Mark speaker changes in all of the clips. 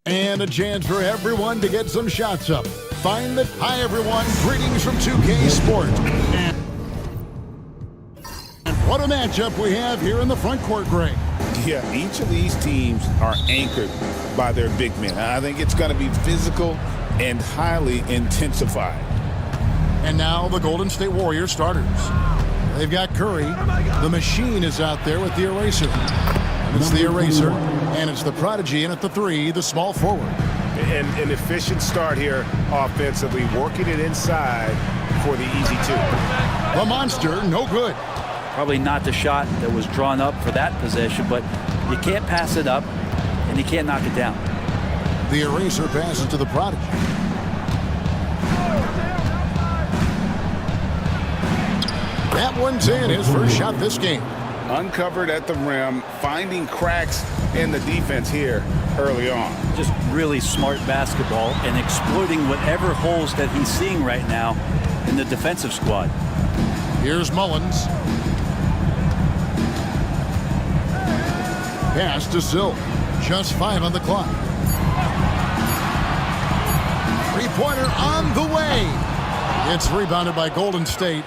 Speaker 1: And a chance for everyone to get some shots up. Find the... Hi, everyone. Greetings from 2K Sport. And what a matchup we have here in the front court, Greg.
Speaker 2: Yeah, each of these teams are anchored by their big men. I think it's going to be physical and highly intensified.
Speaker 1: And now the Golden State Warriors starters. They've got Curry. The machine is out there with the eraser. And it's the eraser, and it's the prodigy in at the three, the small forward.
Speaker 3: And an efficient start here offensively, working it inside for the easy two.
Speaker 1: The monster, no good.
Speaker 4: Probably not the shot that was drawn up for that possession, but you can't pass it up, and you can't knock it down.
Speaker 1: The eraser passes to the prodigy. That one's in, his first shot this game.
Speaker 2: Uncovered at the rim, finding cracks in the defense here early on.
Speaker 4: Just really smart basketball and exploiting whatever holes that he's seeing right now in the defensive squad.
Speaker 1: Here's Mullins. Pass to Silk. Just 5 on the clock. Three-pointer on the way. It's rebounded by Golden State.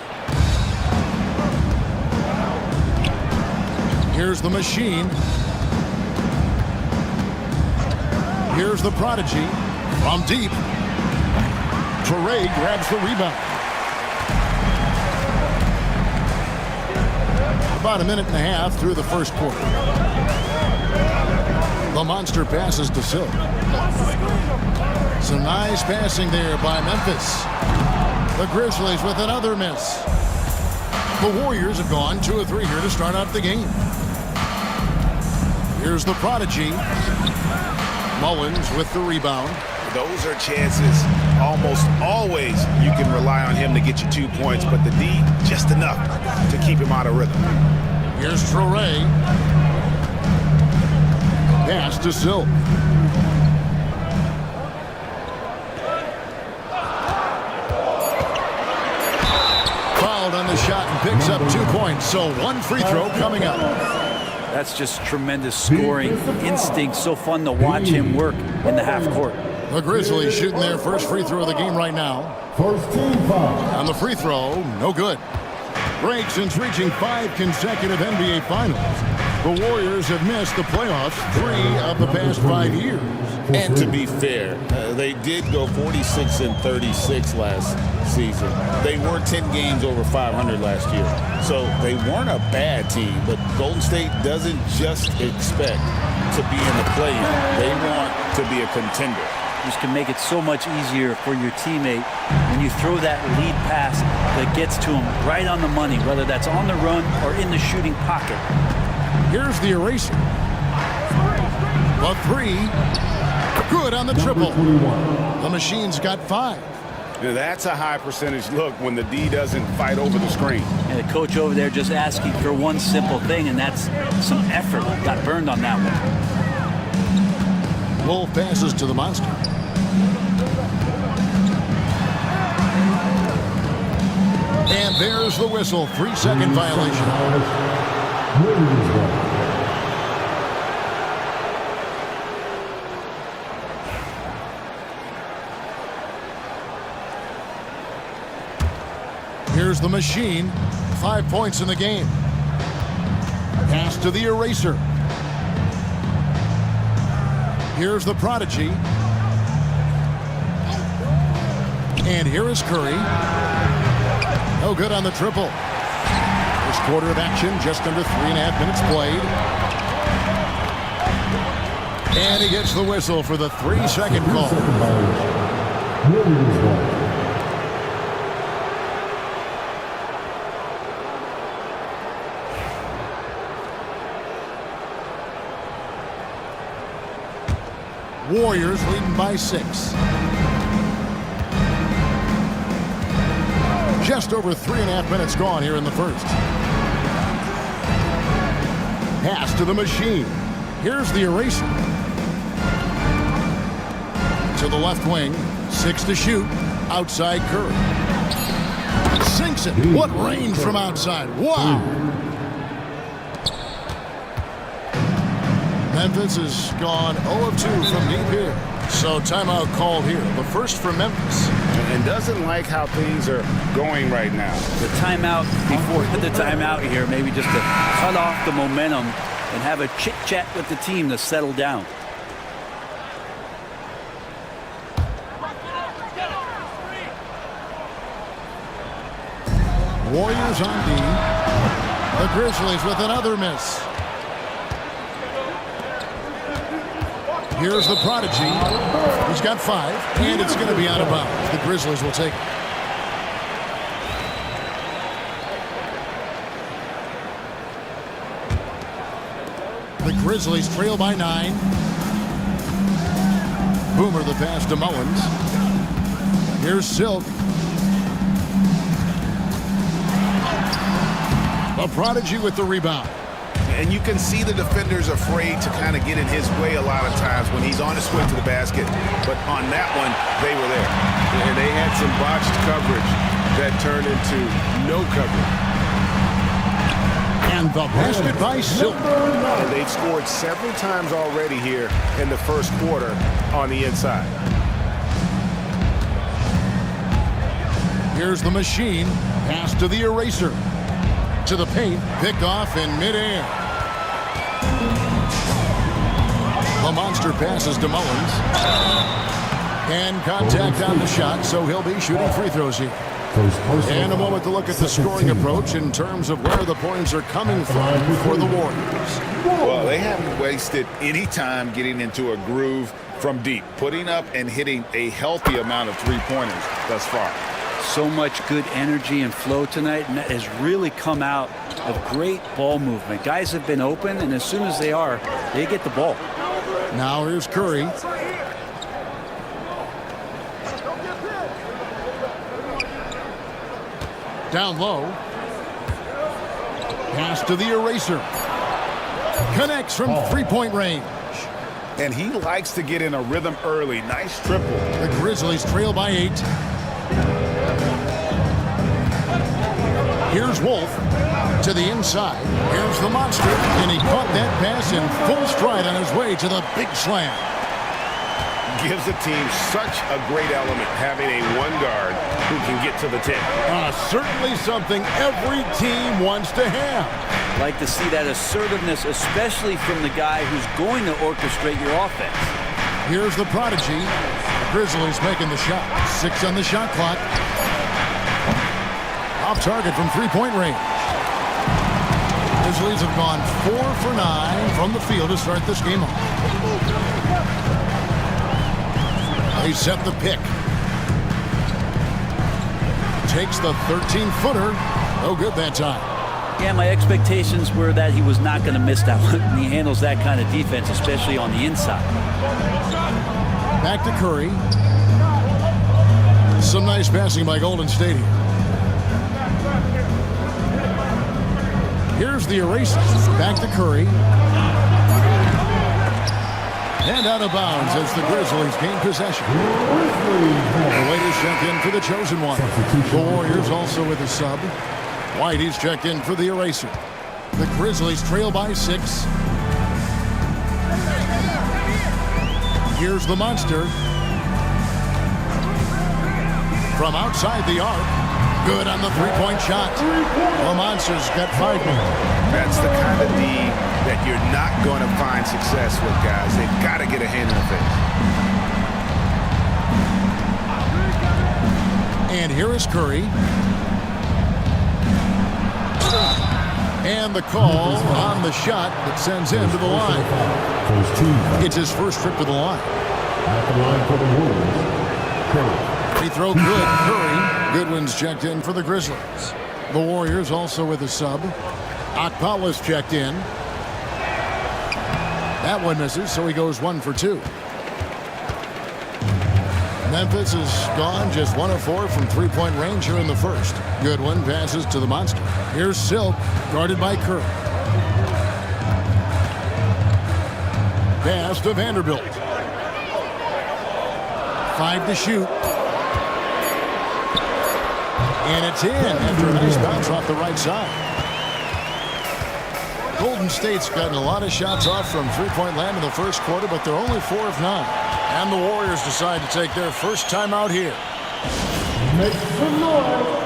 Speaker 1: Here's the machine. Here's the prodigy from deep. Toure grabs the rebound. About a minute and a half through the first quarter. The monster passes to Silk. Some nice passing there by Memphis. The Grizzlies with another miss. The Warriors have gone 2 of 3 here to start out the game. Here's the prodigy. Mullins with the rebound.
Speaker 2: Those are chances almost always you can rely on him to get you 2 points, but the D, just enough to keep him out of rhythm.
Speaker 1: Here's Toure. Pass to Silk. Fouled on the shot and picks up 2 points, so 1 free throw coming up.
Speaker 4: That's just tremendous scoring instinct. So fun to watch him work in the half court.
Speaker 1: The Grizzlies shooting their first free throw of the game right now.
Speaker 5: First team foul.
Speaker 1: On the free throw, no good. Break since reaching 5 consecutive NBA Finals. The Warriors have missed the playoffs 3 of the past 5 years.
Speaker 2: And to be fair, they did go 46-36 last season. They were 10 games over 500 last year. So they weren't a bad team, but Golden State doesn't just expect to be in the play-in. They want to be a contender.
Speaker 4: Just can make it so much easier for your teammate when you throw that lead pass that gets to him right on the money, whether that's on the run or in the shooting pocket.
Speaker 1: Here's the eraser. The three. Good on the triple. The machine's got 5.
Speaker 3: That's a high percentage look when the D doesn't fight over the screen.
Speaker 4: And the coach over there just asking for one simple thing, and that's some effort. Got burned on that one.
Speaker 1: Wolf passes to the monster. And there's the whistle. 3-second violation. Here's the machine. 5 points in the game. Pass to the eraser. Here's the prodigy. And here is Curry. No good on the triple. First quarter of action, just under 3.5 minutes played. And he gets the whistle for the 3-second call. Warriors leading by 6. Just over 3.5 minutes gone here in the first. Pass to the machine. Here's the eraser. To the left wing. 6 to shoot. Outside Curry. Sinks it. What range from outside. Wow. Memphis has gone 0 of 2 from deep here. So timeout called here. The first for Memphis.
Speaker 3: And doesn't like how things are going right now.
Speaker 4: The timeout before the timeout here, maybe just to cut off the momentum and have a chit-chat with the team to settle down.
Speaker 1: Warriors on D. The Grizzlies with another miss. Here's the prodigy. He's got 5, and it's going to be out of bounds. The Grizzlies will take it. The Grizzlies trail by 9. Boomer the pass to Mullins. Here's Silk. The prodigy with the rebound.
Speaker 3: And you can see the defenders afraid to kind of get in his way a lot of times when he's on his way to the basket. But on that one, they were there. And they had some botched coverage that turned into no coverage.
Speaker 1: And the basket by Silk.
Speaker 3: And they've scored several times already here in the first quarter on the inside.
Speaker 1: Here's the machine. Pass to the eraser. To the paint. Picked off in midair. The monster passes to Mullins. And contact on the shot, so he'll be shooting free throws here. And a moment to look at the scoring approach in terms of where the points are coming from for the Warriors.
Speaker 2: Well, they haven't wasted any time getting into a groove from deep, putting up and hitting a healthy amount of three-pointers thus far.
Speaker 4: So much good energy and flow tonight, and that has really come out of great ball movement. Guys have been open, and as soon as they are, they get the ball.
Speaker 1: Now here's Curry. Down low. Pass to the eraser. Connects from three-point range.
Speaker 3: And he likes to get in a rhythm early. Nice triple.
Speaker 1: The Grizzlies trail by 8. Here's Wolf to the inside. Here's the monster. And he caught that pass in full stride on his way to the big slam.
Speaker 3: Gives the team such a great element having a one guard who can get to the tip.
Speaker 1: Certainly something every team wants to have.
Speaker 4: Like to see that assertiveness, especially from the guy who's going to orchestrate your offense.
Speaker 1: Here's the prodigy. The Grizzlies making the shot. 6 on the shot clock. Off target from three-point range. Grizzlies have gone 4 for 9 from the field to start this game off. They set the pick. Takes the 13-footer. No good that time.
Speaker 4: Yeah, my expectations were that he was not going to miss that one. And he handles that kind of defense, especially on the inside.
Speaker 1: Back to Curry. Some nice passing by Golden State here. Here's the eraser. Back to Curry. And out of bounds as the Grizzlies gain possession. The waiters check in for the chosen one. The Warriors also with a sub. Whitey's checked in for the eraser. The Grizzlies trail by 6. Here's the monster. From outside the arc. Good on the three-point shot. The monster's got 5 men.
Speaker 3: That's the kind of D that you're not going to find success with, guys. They've got to get a hand in the face.
Speaker 1: And here is Curry. And the call on the shot that sends him to the line. It's his first trip to the line.
Speaker 5: At the line for the Warriors, Curry.
Speaker 1: Free throw good. Curry. Goodwin's checked in for the Grizzlies. The Warriors also with a sub. Akpala's checked in. That one misses, so he goes 1 for 2. Memphis has gone just 1 of 4 from three-point range here in the first. Goodwin passes to the monster. Here's Silk, guarded by Curry. Pass to Vanderbilt. 5 to shoot. And it's in after a nice bounce off the right side. Golden State's gotten a lot of shots off from three-point land in the first quarter, but they're only 4 of 9. And the Warriors decide to take their first time out here.
Speaker 5: Make some noise.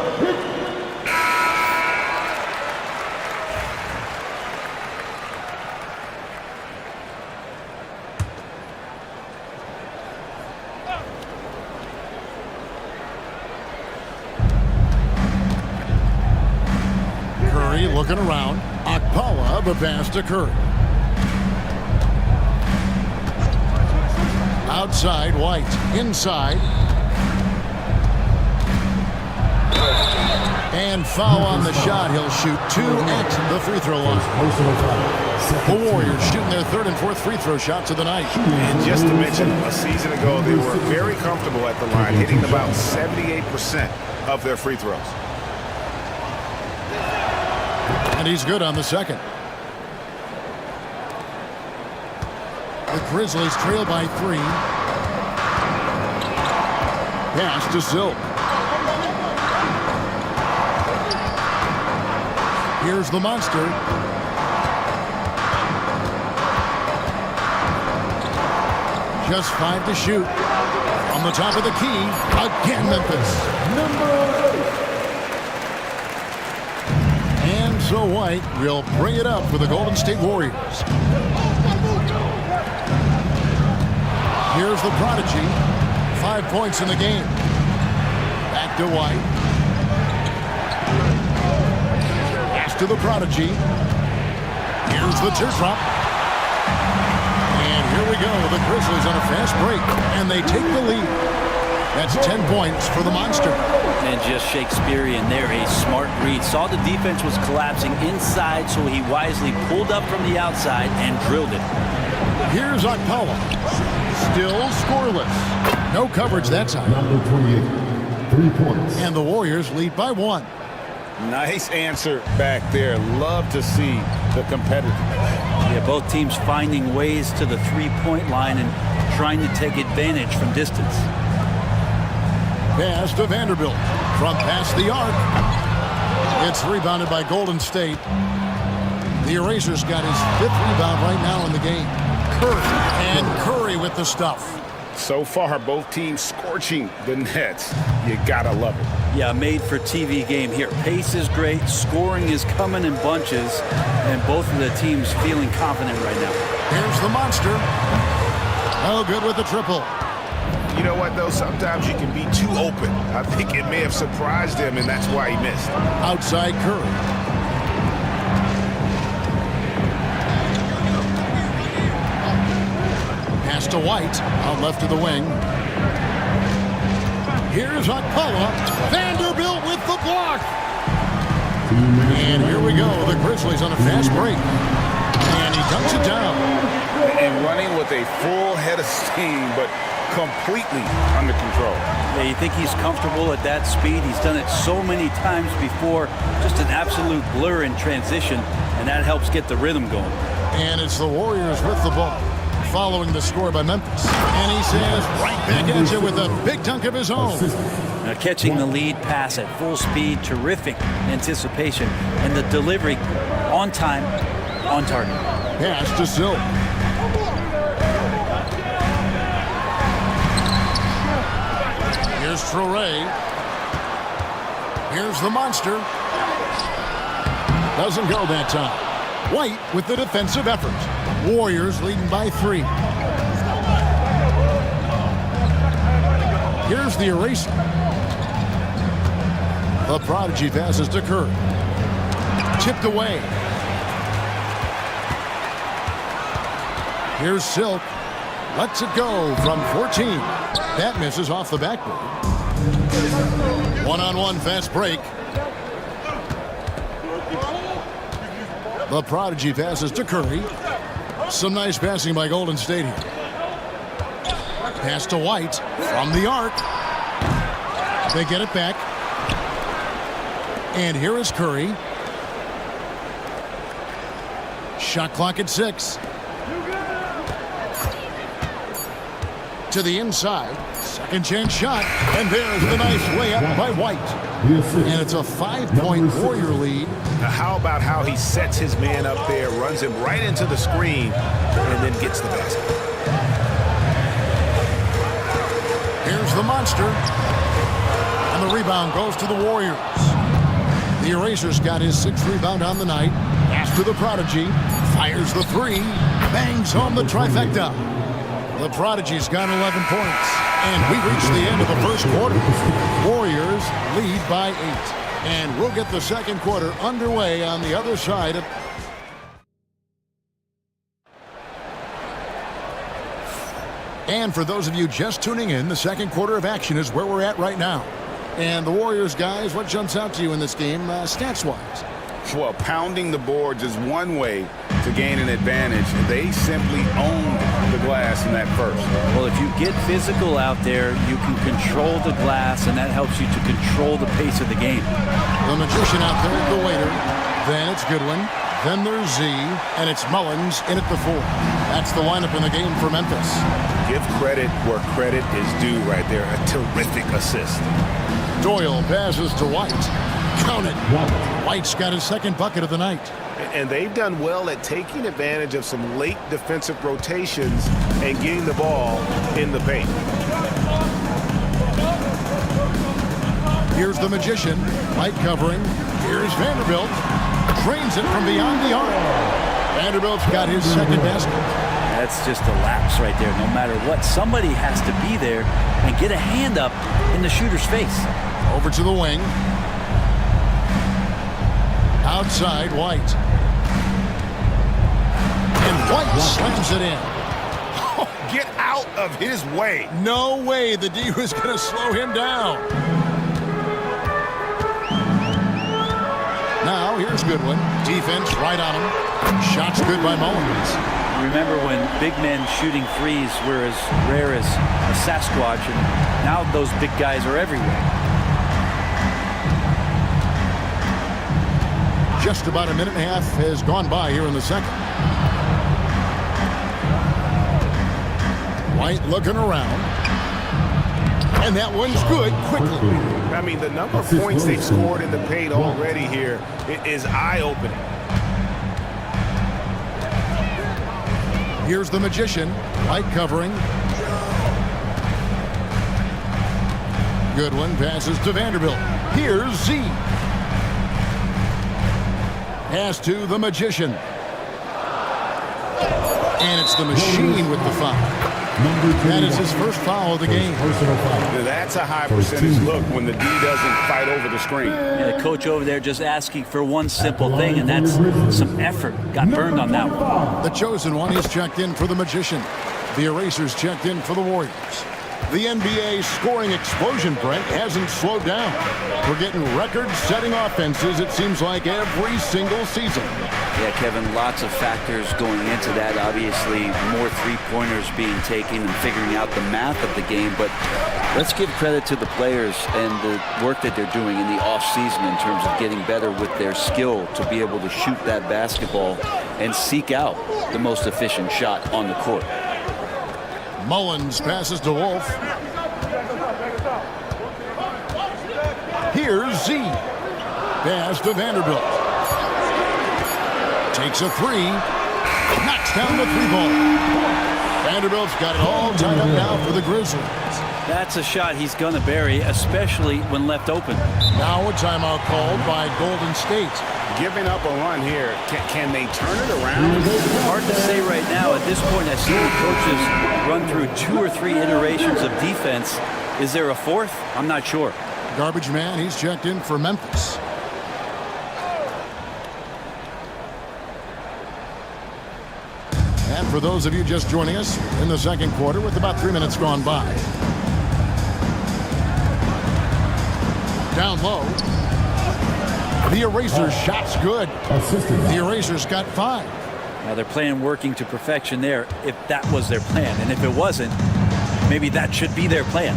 Speaker 1: Curry looking around. Akpala, the pass to Curry. Outside, White. Inside. And foul on the shot. He'll shoot 2 at the free throw line.
Speaker 5: Personal foul.
Speaker 1: The Warriors shooting their 3rd and 4th free throw shots of the night.
Speaker 3: And just to mention, a season ago, they were very comfortable at the line, hitting about 78% of their free throws.
Speaker 1: And he's good on the second. The Grizzlies trail by 3. Pass to Silk. Here's the monster. Just 5 to shoot. On the top of the key. Again, Memphis. And so White will bring it up for the Golden State Warriors. Here's the prodigy. 5 points in the game. Back to White. Pass to the prodigy. Here's the teardrop. And here we go. The Grizzlies on a fast break. And they take the lead. That's 10 points for the monster.
Speaker 4: And just Shakespearean there, a smart read. Saw the defense was collapsing inside, so he wisely pulled up from the outside and drilled it.
Speaker 1: Here's Akpala. Still scoreless. No coverage that time.
Speaker 5: Number 28. 3 points.
Speaker 1: And the Warriors lead by 1.
Speaker 2: Nice answer back there. Love to see the competitiveness.
Speaker 4: Yeah, both teams finding ways to the three-point line and trying to take advantage from distance.
Speaker 1: Pass to Vanderbilt from past the arc. It's rebounded by Golden State. The Erasers got his 5th rebound right now in the game. Curry with the stuff.
Speaker 3: So far, both teams scorching the Nets. You gotta love it.
Speaker 4: Yeah, made for TV game here. Pace is great, scoring is coming in bunches, and both of the teams feeling confident right now.
Speaker 1: Here's the monster. Oh, good with the triple.
Speaker 3: You know what, though? Sometimes you can be too open. I think it may have surprised him, and that's why he missed.
Speaker 1: Outside Curry. Pass to White, out left of the wing. Here's Akpala. Vanderbilt with the block. And here we go. The Grizzlies on a fast break. And he dunks it down.
Speaker 3: And running with a full head of steam, but completely under control.
Speaker 4: Yeah, you think he's comfortable at that speed. He's done it so many times before. Just an absolute blur in transition, and that helps get the rhythm going.
Speaker 1: And it's the Warriors with the ball, following the score by Memphis. And he says right back at you with a big dunk of his own.
Speaker 4: Now catching the lead pass at full speed, terrific anticipation, and the delivery on time, on target.
Speaker 1: Pass to Silk. Here's Traore. Here's the monster. Doesn't go that time. White with the defensive effort. Warriors leading by 3. Here's the eraser. The prodigy passes to Curry. Chipped away. Here's Silk. Lets it go from 14. That misses off the backboard. One-on-one fast break. The prodigy passes to Curry. Some nice passing by Golden State here. Pass to White from the arc. They get it back. And here is Curry. Shot clock at 6. To the inside. Second chance shot, and there's the nice layup by White.
Speaker 5: The assist.
Speaker 1: And it's a 5-point Warrior lead.
Speaker 3: Now, how about how he sets his man up there, runs him right into the screen, and then gets the basket.
Speaker 1: Here's the monster. And the rebound goes to the Warriors. The Eraser's got his 6th rebound on the night. Pass to the Prodigy. Fires the 3. Bangs home the trifecta. The Prodigy's got 11 points. And we reach the end of the first quarter. Warriors lead by 8. And we'll get the second quarter underway on the other side of... And for those of you just tuning in, the second quarter of action is where we're at right now. And the Warriors, guys, what jumps out to you in this game, stats-wise?
Speaker 3: Well, pounding the boards is one way to gain an advantage. They simply owned the glass in that first.
Speaker 4: Well, if you get physical out there, you can control the glass, and that helps you to control the pace of the game.
Speaker 1: The Magician out there, the waiter. Then it's Goodwin. Then there's Z, and it's Mullins in at the 4. That's the lineup in the game for Memphis.
Speaker 3: Give credit where credit is due right there. A terrific assist.
Speaker 1: Doyle passes to White. Count it. White's got his 2nd bucket of the night.
Speaker 3: And they've done well at taking advantage of some late defensive rotations and getting the ball in the paint.
Speaker 1: Here's the Magician. White covering. Here's Vanderbilt. Drains it from beyond the arc. Vanderbilt's got his 2nd basket.
Speaker 4: That's just a lapse right there. No matter what, somebody has to be there and get a hand up in the shooter's face.
Speaker 1: Over to the wing. Outside, White. And White slams it in.
Speaker 3: Get out of his way.
Speaker 1: No way the D was going to slow him down. Now, here's Goodwin. Defense right on him. Shots good by Mullins.
Speaker 4: Remember when big men shooting threes were as rare as a Sasquatch, and now those big guys are everywhere.
Speaker 1: Just about a minute and a half has gone by here in the second. White looking around. And that one's good quickly.
Speaker 3: I mean, the number of points they've scored in the paint already here is eye-opening.
Speaker 1: Here's the Magician. White covering. Goodwin passes to Vanderbilt. Here's Z. Pass to the Magician. And it's the Machine with the foul. That is his first foul of the game.
Speaker 3: That's a high percentage look when the D doesn't fight over the screen.
Speaker 4: Yeah, the coach over there just asking for one simple thing, and that's some effort. Got burned on that one.
Speaker 1: The chosen one is checked in for the Magician. The Erasers checked in for the Warriors. The NBA scoring explosion, Brent, hasn't slowed down. We're getting record-setting offenses, it seems like, every single season.
Speaker 6: Yeah, Kevin, lots of factors going into that. Obviously, more three-pointers being taken and figuring out the math of the game. But let's give credit to the players and the work that they're doing in the off-season in terms of getting better with their skill to be able to shoot that basketball and seek out the most efficient shot on the court.
Speaker 1: Mullins passes to Wolf. Here's Z. Pass to Vanderbilt. Takes a 3. Knocks down the 3-ball. Vanderbilt's got it all tied up now for the Grizzlies.
Speaker 4: That's a shot he's going to bury, especially when left open.
Speaker 1: Now a timeout called by Golden State.
Speaker 3: Giving up a run here. Can they turn it around?
Speaker 4: Hard to say right now. At this point, I see the coaches run through 2 or 3 iterations of defense. Is there a 4th? I'm not sure.
Speaker 1: Garbage man, he's checked in for Memphis. And for those of you just joining us in the second quarter with about 3 minutes gone by. Down low. The Erasers shot's good. The Erasers got 5.
Speaker 4: Now they're playing working to perfection there if that was their plan. And if it wasn't, maybe that should be their plan.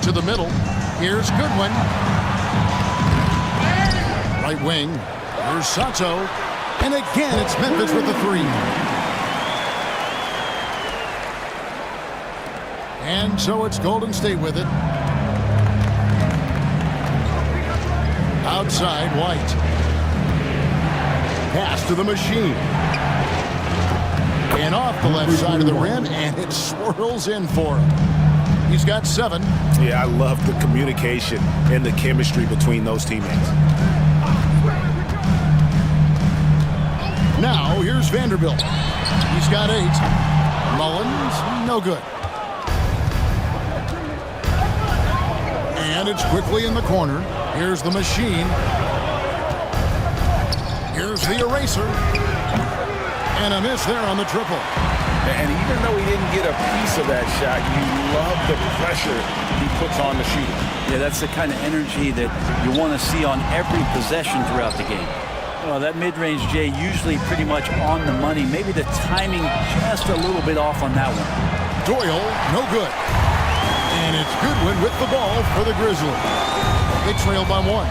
Speaker 1: To the middle. Here's Goodwin. Right wing. Here's Sato. And again, it's Memphis with the 3. And so it's Golden State with it. Outside, White. Pass to the machine. And off the left side of the rim, and it swirls in for him. He's got 7.
Speaker 3: Yeah, I love the communication and the chemistry between those teammates.
Speaker 1: Now, here's Vanderbilt. He's got 8. Mullins, no good. And it's quickly in the corner. Here's the machine. Here's the eraser. And a miss there on the triple.
Speaker 2: And even though he didn't get a piece of that shot, you love the pressure he puts on the shooter.
Speaker 4: Yeah, that's the kind of energy that you want to see on every possession throughout the game. Well, that mid-range J usually pretty much on the money. Maybe the timing just a little bit off on that one.
Speaker 1: Doyle, no good. And it's Goodwin with the ball for the Grizzlies. They trail by 1.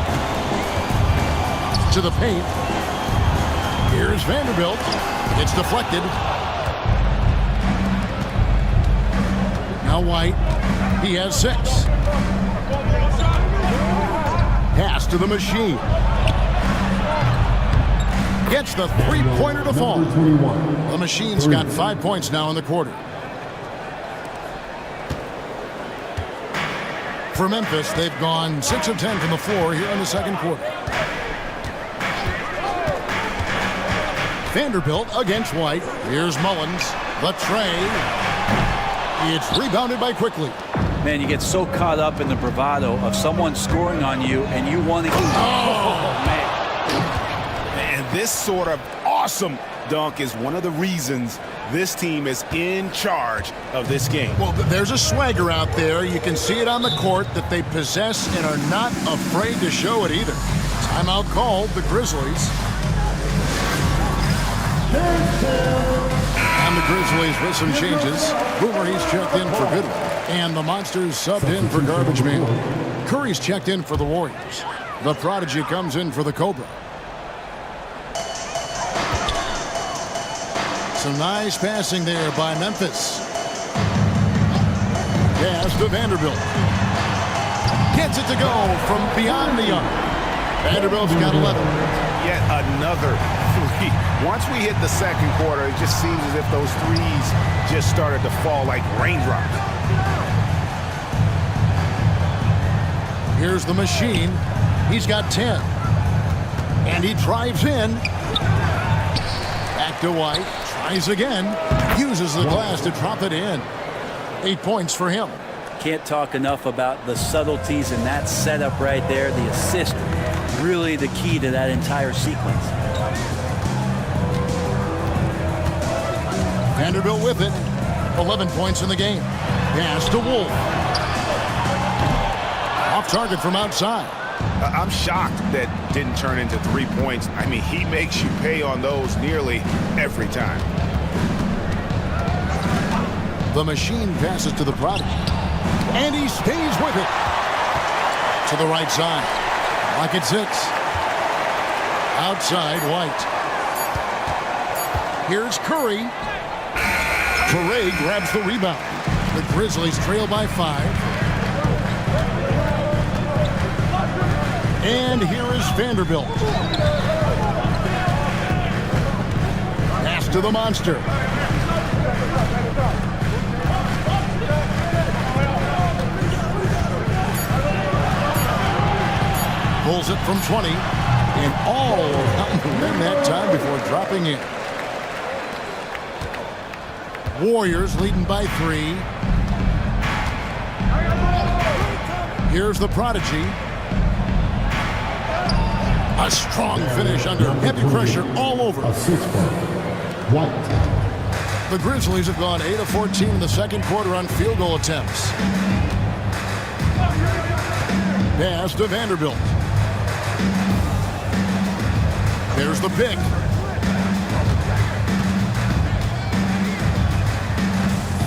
Speaker 1: To the paint. Here's Vanderbilt. It's deflected. Now White. He has 6. Pass to the machine. Gets the three-pointer to fall. The machine's got 5 points now in the quarter. For Memphis, they've gone 6 of 10 from the floor here in the second quarter. Vanderbilt against White. Here's Mullins. The tray. It's rebounded by Quickly.
Speaker 4: Man, you get so caught up in the bravado of someone scoring on you, and you want to... Oh, man.
Speaker 3: And this sort of awesome dunk is one of the reasons this team is in charge of this game.
Speaker 1: Well, there's a swagger out there. You can see it on the court that they possess and are not afraid to show it either. Timeout called, the Grizzlies. And the Grizzlies with some changes. Boomer, he's checked in for Goodwin. And the Monsters subbed in for Garbage Man. Curry's checked in for the Warriors. The Prodigy comes in for the Cobra. Some nice passing there by Memphis. Pass to Vanderbilt. Gets it to go from beyond the arc. Vanderbilt's got 11.
Speaker 3: Yet another 3. Once we hit the second quarter, it just seems as if those threes just started to fall like raindrops.
Speaker 1: Here's the machine. He's got 10. And he drives in. Back to White. Tries again. Uses the glass to drop it in. 8 points for him.
Speaker 4: Can't talk enough about the subtleties in that setup right there. The assist, really the key to that entire sequence.
Speaker 1: Vanderbilt with it. 11 points in the game. Pass to Wolf. Off target from outside.
Speaker 3: I'm shocked that didn't turn into 3 points. I mean, he makes you pay on those nearly every time.
Speaker 1: The machine passes to the Prodigy. And he stays with it. To the right side. Rocket 6. Outside, White. Here's Curry. Toure grabs the rebound. The Grizzlies trail by 5. And here is Vanderbilt. Pass to the Monster. Pulls it from 20. And all around the rim that time before dropping in. Warriors leading by 3. Here's the Prodigy. A strong finish under heavy pressure all over.
Speaker 5: White.
Speaker 1: The Grizzlies have gone 8 of 14 in the second quarter on field goal attempts. Pass to Vanderbilt. There's the pick.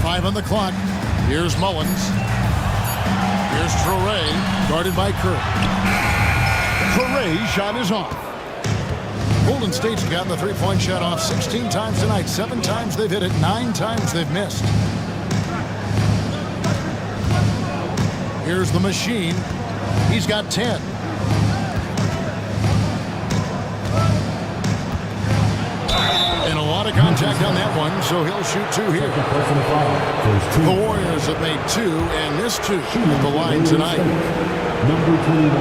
Speaker 1: Five on the clock. Here's Mullins. Here's Toure, guarded by Curry. Toure's shot is off. Golden State's gotten the three-point shot off 16 times tonight. 7 times they've hit it, 9 times they've missed. Here's the machine. He's got 10. And a lot of contact on that one, so he'll shoot 2 here. The Warriors have made 2 and missed 2 at the line tonight.
Speaker 5: Number 21.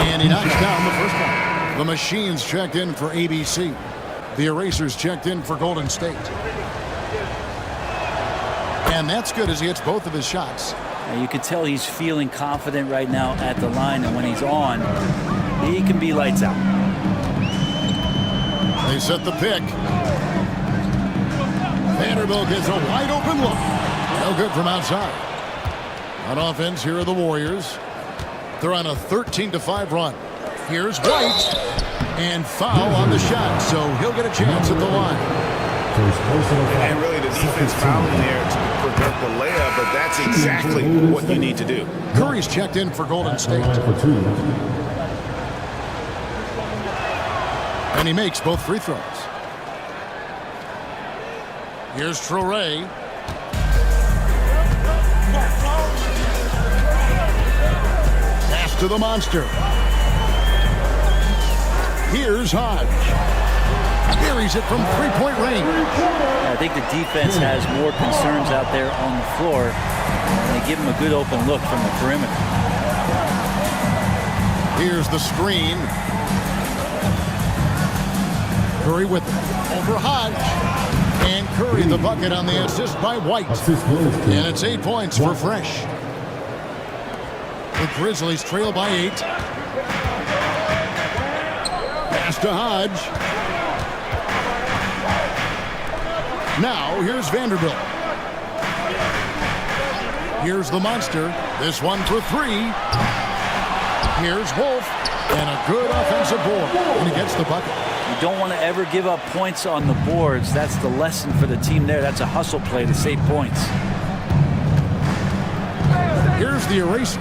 Speaker 1: And he knocks down the first one. The Machines checked in for ABC. The Erasers checked in for Golden State. And that's good as he hits both of his shots.
Speaker 4: Now you can tell he's feeling confident right now at the line, and when he's on, he can be lights out.
Speaker 1: They set the pick. Vanderbilt gets a wide open look. No good from outside. On offense, here are the Warriors. They're on a 13-5 run. Here's White. And foul on the shot, so he'll get a chance at the line.
Speaker 3: And really the defense fouling there to prevent the layup, but that's exactly what you need to do.
Speaker 1: Curry's checked in for Golden State. And he makes both free throws. Here's Traoré. Pass to the monster. Here's Hodge. Buries it from three-point range.
Speaker 4: I think the defense has more concerns out there on the floor, and they give him a good open look from the perimeter.
Speaker 1: Here's the screen. Curry with it. Over Hodge. And Curry the bucket on the assist by White. And it's 8 points for Fresh. The Grizzlies trail by 8. Pass to Hodge. Now here's Vanderbilt. Here's the monster. This one for 3. Here's Wolf. And a good offensive board. And he gets the bucket.
Speaker 4: You don't want to ever give up points on the boards. That's the lesson for the team there. That's a hustle play to save points.
Speaker 1: Here's the eraser.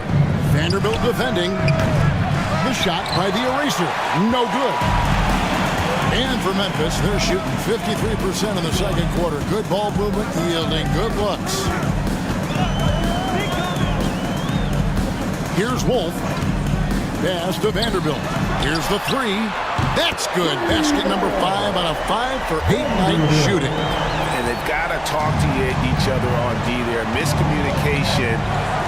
Speaker 1: Vanderbilt defending. The shot by the eraser. No good. And for Memphis, they're shooting 53% in the second quarter. Good ball movement, yielding good looks. Here's Wolf. Pass to Vanderbilt. Here's the 3. That's good. Basket number 5 on a 5-for-8 night shooting.
Speaker 3: And they've got to talk to each other on D there. Miscommunication,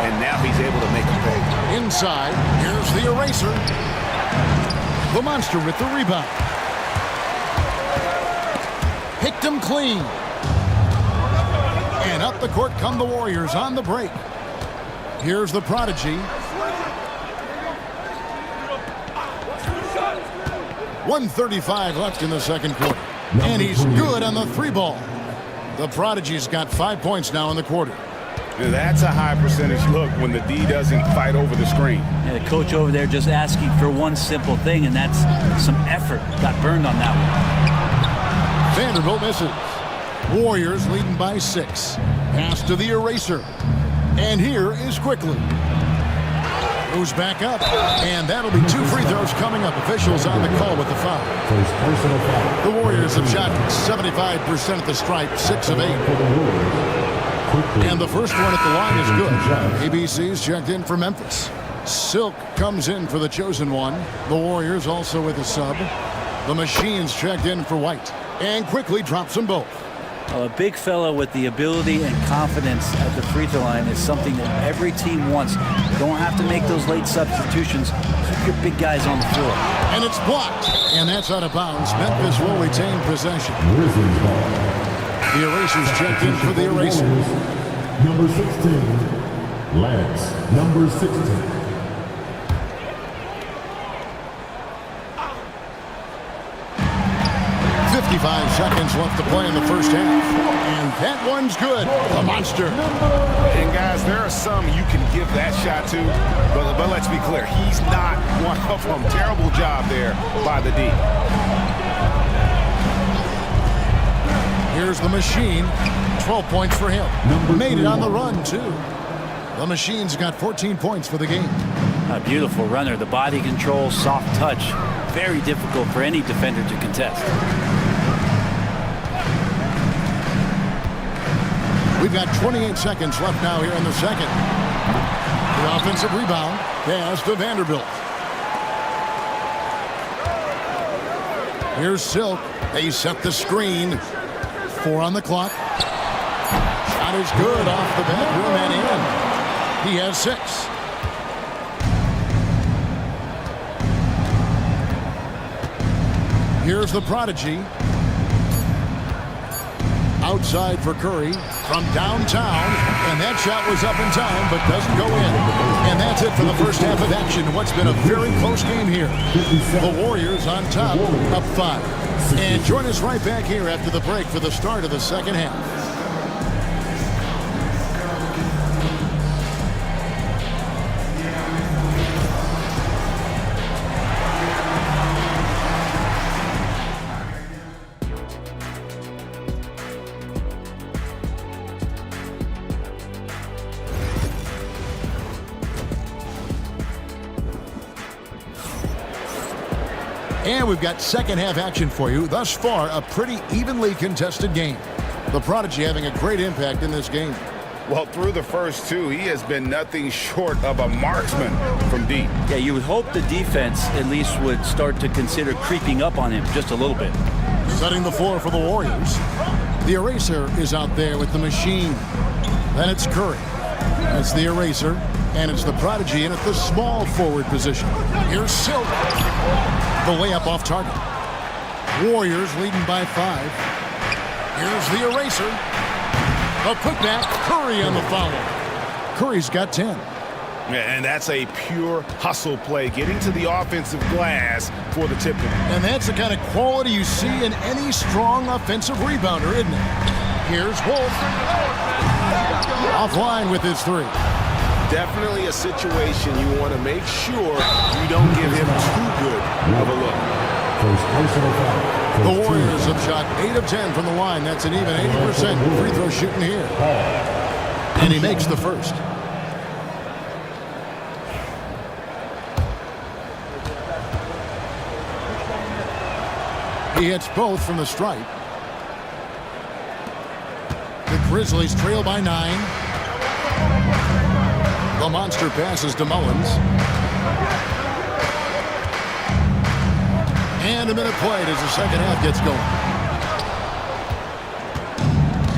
Speaker 3: and now he's able to make a play.
Speaker 1: Inside, here's the eraser. The monster with the rebound. Picked him clean. And up the court come the Warriors on the break. Here's the prodigy. 1:35 left in the second quarter. And he's good on the 3 ball. The prodigy's got 5 points now in the quarter.
Speaker 3: That's a high percentage look when the D doesn't fight over the screen.
Speaker 4: And the coach over there just asking for one simple thing, and that's some effort. Got burned on that one.
Speaker 1: Vanderbilt misses. Warriors leading by 6. Pass to the eraser. And here is Quickly. Goes back up. And that'll be 2 free throws coming up. Officials on the call with the foul. The Warriors have shot 75% at the stripe, 6 of 8. And the first one at the line is good. ABC's checked in for Memphis. Silk comes in for the chosen one. The Warriors also with a sub. The Machines checked in for White. And Quickly drops them both.
Speaker 4: Well, a big fella with the ability and confidence at the free throw line is something that every team wants. You don't have to make those late substitutions. Keep your big guys on the floor.
Speaker 1: And it's blocked. And that's out of bounds. Memphis will retain possession. The Erasers checked in for the eraser.
Speaker 5: Number 16, Lance. Number 16.
Speaker 1: 55 seconds left to play in the first half. And that one's good. The monster.
Speaker 3: And guys, there are some you can give that shot to, but let's be clear, he's not one of them. Terrible job there by the D.
Speaker 1: Here's the Machine. 12 points for him. Made it on the run, too. The Machine's got 14 points for the game.
Speaker 4: A beautiful runner. The body control, soft touch. Very difficult for any defender to contest.
Speaker 1: We've got 28 seconds left now here in the second. The offensive rebound. Pass to Vanderbilt. Here's Silk. They set the screen. 4 on the clock. Shot is good off the back rim and in. He has 6. Here's the prodigy. Outside for Curry from downtown. And that shot was up in time, but doesn't go in. And that's it for the first half of action. What's been a very close game here. The Warriors on top, up 5. And join us right back here after the break for the start of the second half. And we've got second half action for you. Thus far, a pretty evenly contested game. The prodigy having a great impact in this game.
Speaker 3: Well, through the first 2, he has been nothing short of a marksman from deep.
Speaker 4: Yeah, you would hope the defense at least would start to consider creeping up on him just a little bit.
Speaker 1: Setting the floor for the Warriors. The eraser is out there with the machine. Then it's Curry. That's the eraser. And it's the prodigy in at the small forward position. Here's Silk. The layup off target. Warriors leading by 5. Here's the eraser. A putback. Curry on the foul. Curry's got 10.
Speaker 3: And that's a pure hustle play, getting to the offensive glass for the tip-in.
Speaker 1: And that's the kind of quality you see in any strong offensive rebounder, isn't it? Here's Wolf. Offline with his 3.
Speaker 3: Definitely a situation you want to make sure you don't give him too good of a look.
Speaker 1: The Warriors have shot 8 of 10 from the line. That's an even 80% free throw shooting here. And he makes the first. He hits both from the stripe. The Grizzlies trail by 9. The monster passes to Mullins. And a minute played as the second half gets going.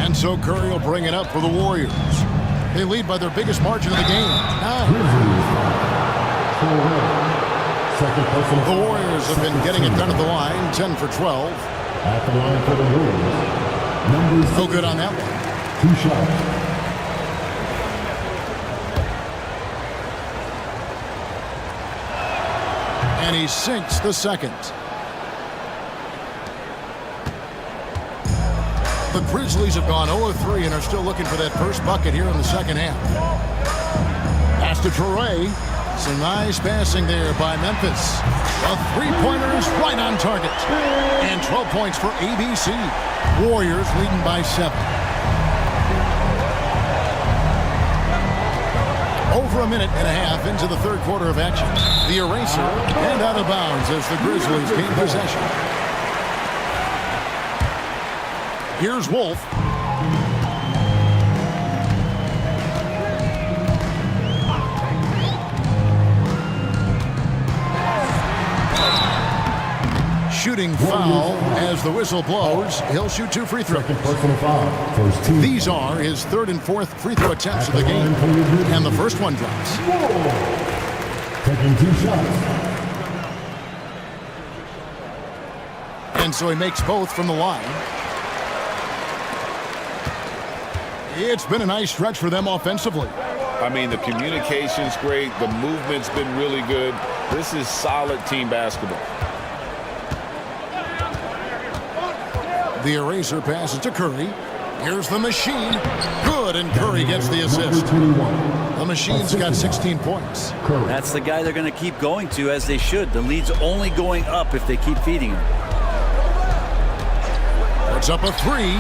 Speaker 1: And so Curry will bring it up for the Warriors. They lead by their biggest margin of the game, 9. The Warriors have been getting it done at the line, 10 for 12.
Speaker 5: At the line for the Warriors.
Speaker 1: No good on that one.
Speaker 5: 2 shots.
Speaker 1: And he sinks the second. The Grizzlies have gone 0-3 and are still looking for that first bucket here in the second half. Pass to Toure. Some nice passing there by Memphis. The three-pointer is right on target. And 12 points for ABC. Warriors leading by 7. Over a minute and a half into the third quarter of action. The eraser and out of bounds as the Grizzlies gain possession. Here's Wolf. Shooting foul as the whistle blows. He'll shoot 2 free throws.
Speaker 5: Personal foul. First 2.
Speaker 1: These are his 3rd and 4th free throw attempts of the game. And the first one drops.
Speaker 5: Taking 2 shots.
Speaker 1: And so he makes both from the line. It's been a nice stretch for them offensively.
Speaker 3: I mean, the communication's great. The movement's been really good. This is solid team basketball.
Speaker 1: The eraser passes to Curry. Here's the machine. Good, and Curry gets the assist. The machine's got 16 points.
Speaker 4: That's the guy they're going to keep going to, as they should. The lead's only going up if they keep feeding him.
Speaker 1: Puts up a 3.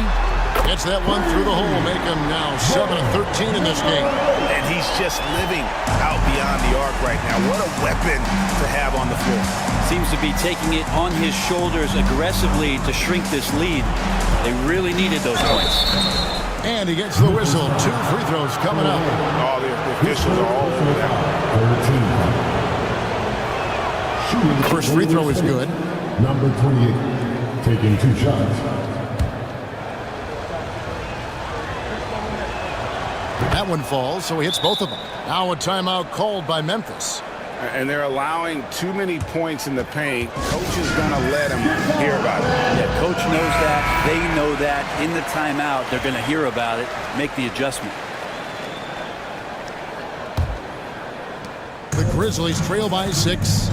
Speaker 1: Gets that one through the hole. Make him now 7 of 13 in this game.
Speaker 3: And he's just living out beyond the arc right now. What a weapon to have on the floor.
Speaker 4: Seems to be taking it on his shoulders aggressively to shrink this lead. They really needed those points.
Speaker 1: And he gets the whistle. 2 free throws coming up.
Speaker 3: All the officials are all over that.
Speaker 5: 13.
Speaker 1: The first free throw is good.
Speaker 5: Number 28, taking 2 shots.
Speaker 1: That one falls, so he hits both of them. Now a timeout called by Memphis.
Speaker 3: And they're allowing too many points in the paint. Coach is going to let them hear about it.
Speaker 4: Yeah, coach knows that. They know that. In the timeout, they're going to hear about it, make the adjustment.
Speaker 1: The Grizzlies trail by 6.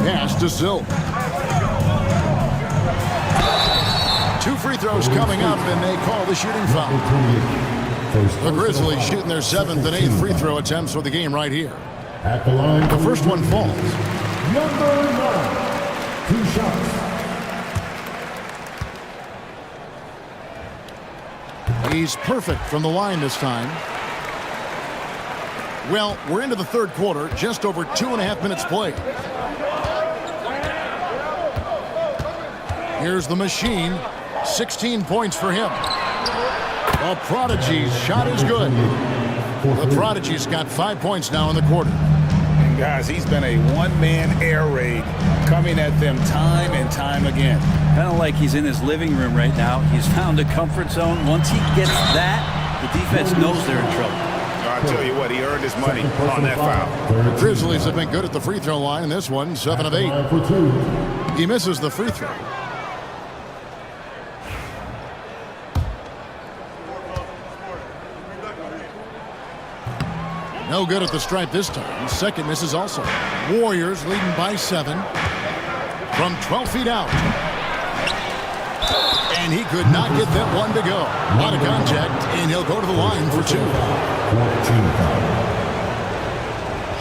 Speaker 1: Pass to Silk. 2 free throws coming up, and they call the shooting foul. The Grizzlies shooting their 7th and 8th free throw attempts for the game right here.
Speaker 5: At the line,
Speaker 1: The first one falls.
Speaker 5: Number 9, 2 shots.
Speaker 1: He's perfect from the line this time. Well, we're into the third quarter, just over 2.5 minutes played. Here's the machine. 16 points for him. The Prodigy's shot is good. The Prodigy's got 5 points now in the quarter.
Speaker 3: And guys, he's been a one-man air raid coming at them time and time again.
Speaker 4: Kind of like he's in his living room right now. He's found a comfort zone. Once he gets that, the defense knows they're in trouble.
Speaker 3: I'll tell you what, he earned his money on that foul.
Speaker 1: The Grizzlies have been good at the free throw line in this one, 7 of 8.
Speaker 5: For 2.
Speaker 1: He misses the free throw. No good at the stripe this time. Second misses also. Warriors leading by 7 from 12 feet out. And he could not get that one to go. Out of contact, and he'll go to the line for 2.
Speaker 5: 14 foul.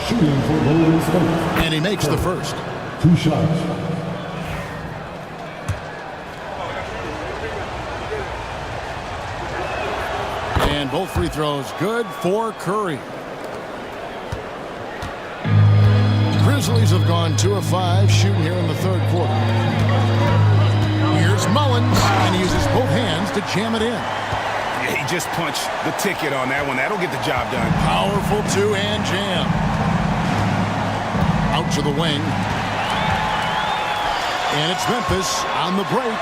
Speaker 5: Shooting for Golden State.
Speaker 1: And he makes the first.
Speaker 5: 2 shots.
Speaker 1: And both free throws good for Curry. Grizzlies have gone 2 of 5 shooting here in the third quarter. Here's Mullins, and he uses both hands to jam it in.
Speaker 3: Yeah, he just punched the ticket on that one. That'll get the job done.
Speaker 1: Powerful 2-hand jam. Out to the wing. And it's Memphis on the break.